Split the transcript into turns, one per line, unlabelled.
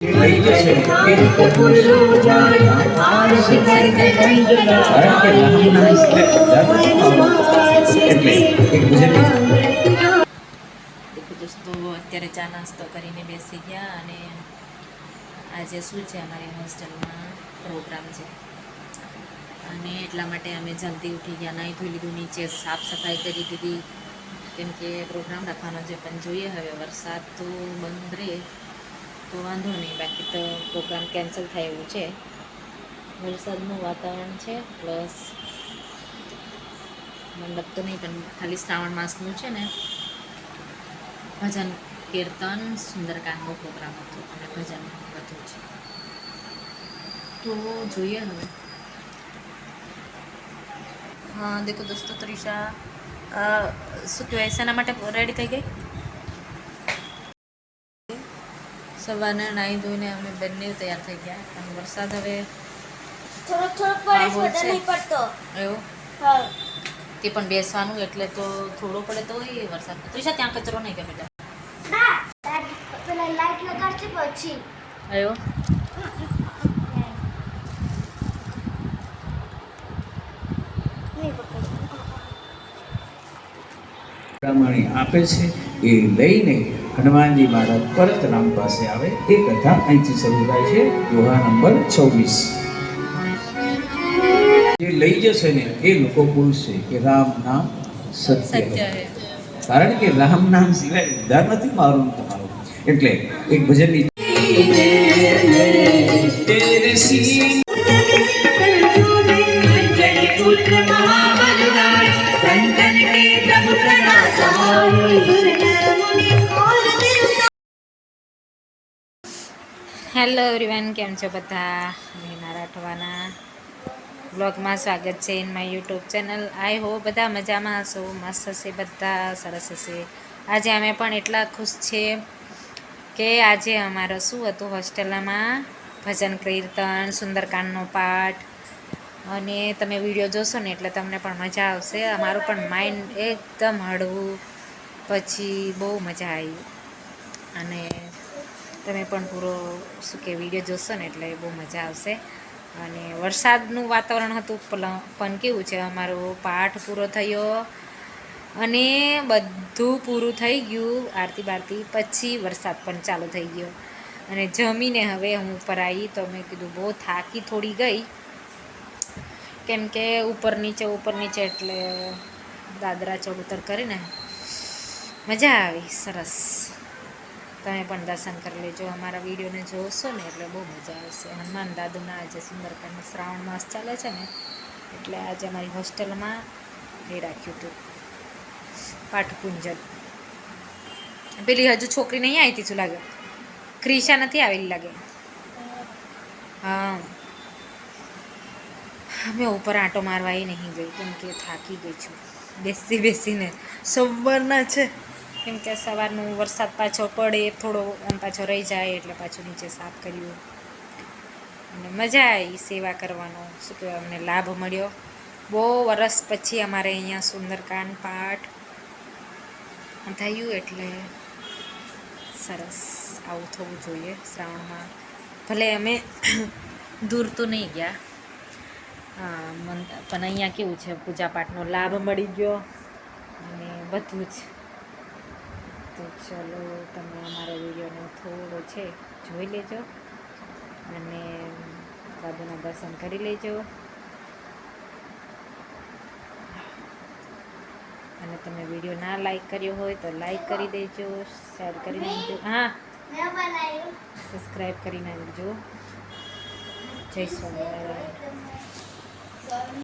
લઈ જશે એ લોકો બોલશે કારણ કે રામના એટલે એક ગુજરાતી
દોસ્તો અત્યારે ચા નાસ્તો કરીને બેસી ગયા અને આજે શું છે અમારી હોસ્ટેલમાં પ્રોગ્રામ છે અને એટલા માટે અમે જલ્દી ઉઠી ગયા, નાહી ધોઈ લીધું, નીચે સાફ સફાઈ કરી દીધી કેમ કે પ્રોગ્રામ રાખવાનો છે. પણ જોઈએ હવે વરસાદ તો બંધ રહે તો વાંધો નહીં, બાકી તો પ્રોગ્રામ કેન્સલ થાય એવું છે. વરસાદનું વાતાવરણ છે પ્લસ મંડપ તો નહીં પણ ખાલી શ્રાવણ માસનું છે ને ભજન કીર્તન સુંદરકાંડનો પ્રોગ્રામ હતો અને ભજન બધું છે તો જોઈએ હવે. હા દેખો દોસ્તો, ત્રિષા શું કહેવાય શેના માટે રેડી થઈ ગઈ. સવારને નાહી ધોઈને અમે બંને તૈયાર થઈ ગયા પણ વરસાદ હવે એવું તે પણ બેસવાનું એટલે તો થોડો પડે તો વરસાદ. ત્રિષા ત્યાં કચરો નહીં કે બેટા આવ્યો
પ્રમાણે આપે છે એ લઈને હનુમાનજી મહારાજ પરત રામ પાસે આવે. એ કથા અહીંથી શરૂ થાય છે. દોહા નંબર 26. જે લઈ જશે ને એ લોકો બોલશે કે રામ નામ સત્ય છે, કારણ કે રામ નામ સિવાય ઉદ્ધાર નથી મારું તમારું. એટલે એક ભજનની
હેલો એવરીવન, કેમ છો બધા? મેના રાઠવાના બ્લોગમાં સ્વાગત છે in my YouTube channel. I hope બધા મજામાં હશો, મસ્ત હશે, બધા સરસ હશે. આજે અમે પણ એટલા ખુશ છે કે આજે અમારો શું હતું હોસ્ટેલમાં ભજન કીર્તન સુંદરકાંડનો પાઠ અને તમે વિડીયો જોશો ને એટલે તમને પણ મજા આવશે. અમારું પણ માઇન્ડ એકદમ હળવું, પછી બહુ મજા આવી અને તમે પણ પૂરો શું કે વિડીયો જોશો ને એટલે બહુ મજા આવશે. અને વરસાદનું વાતાવરણ હતું પણ કેવું છે અમારો પાઠ પૂરો થયો અને બધું પૂરું થઈ ગયું આરતી બારતી, પછી વરસાદ પણ ચાલુ થઈ ગયો અને જમીને હવે હું ઉપર આવી તો મેં કીધું બહુ થાકી થોડી ગઈ કેમ કે ઉપર નીચે એટલે દાદરા ચઢ ઉતર કરીને મજા આવી. સરસ, તમે પણ દર્શન કરી લેજો. અમારા વિડીયોને જોશો ને એટલે બહુ મજા આવશે. હનુમાન દાદુના આજે સુંદરકાંડ શ્રાવણ માસ ચાલે છે ને એટલે આજે અમારી હોસ્ટેલમાં એ રાખ્યું હતું પાઠપૂંજન. પેલી હજુ છોકરી નહીં આવી હતી શું લાગે? ક્રિશા નથી આવેલી લાગે. હા, મેં ઉપર આંટો મારવા એ નહીં ગઈ કેમ કે થાકી ગઈ છું બેસીને. સવારના છે કેમ કે સવારનું વરસાદ પાછો પડે થોડો આમ પાછો રહી જાય એટલે પાછું નીચે સાફ કર્યું અને મજા આવી સેવા કરવાનો. શું કહેવાય, અમને લાભ મળ્યો. બહુ વરસ પછી અમારે અહીંયા સુંદરકાંડ પાઠ થયું એટલે સરસ. આવું થવું જોઈએ શ્રાવણમાં. ભલે અમે દૂર તો નહીં ગયા પણ અહીંયા કેવું છે પૂજાપાઠનો લાભ મળી ગયો અને બધું જ. તો ચલો તમે અમારા વિડીયોને થોડો છે જોઈ લેજો અને દાદુના દર્શન કરી લેજો. અને તમે વિડીયો ના લાઈક કર્યો હોય તો લાઈક કરી દેજો, શેર કરી નાખજો, હા સબસ્ક્રાઈબ કરી નાખજો. જય સ્વામિનારાયણ.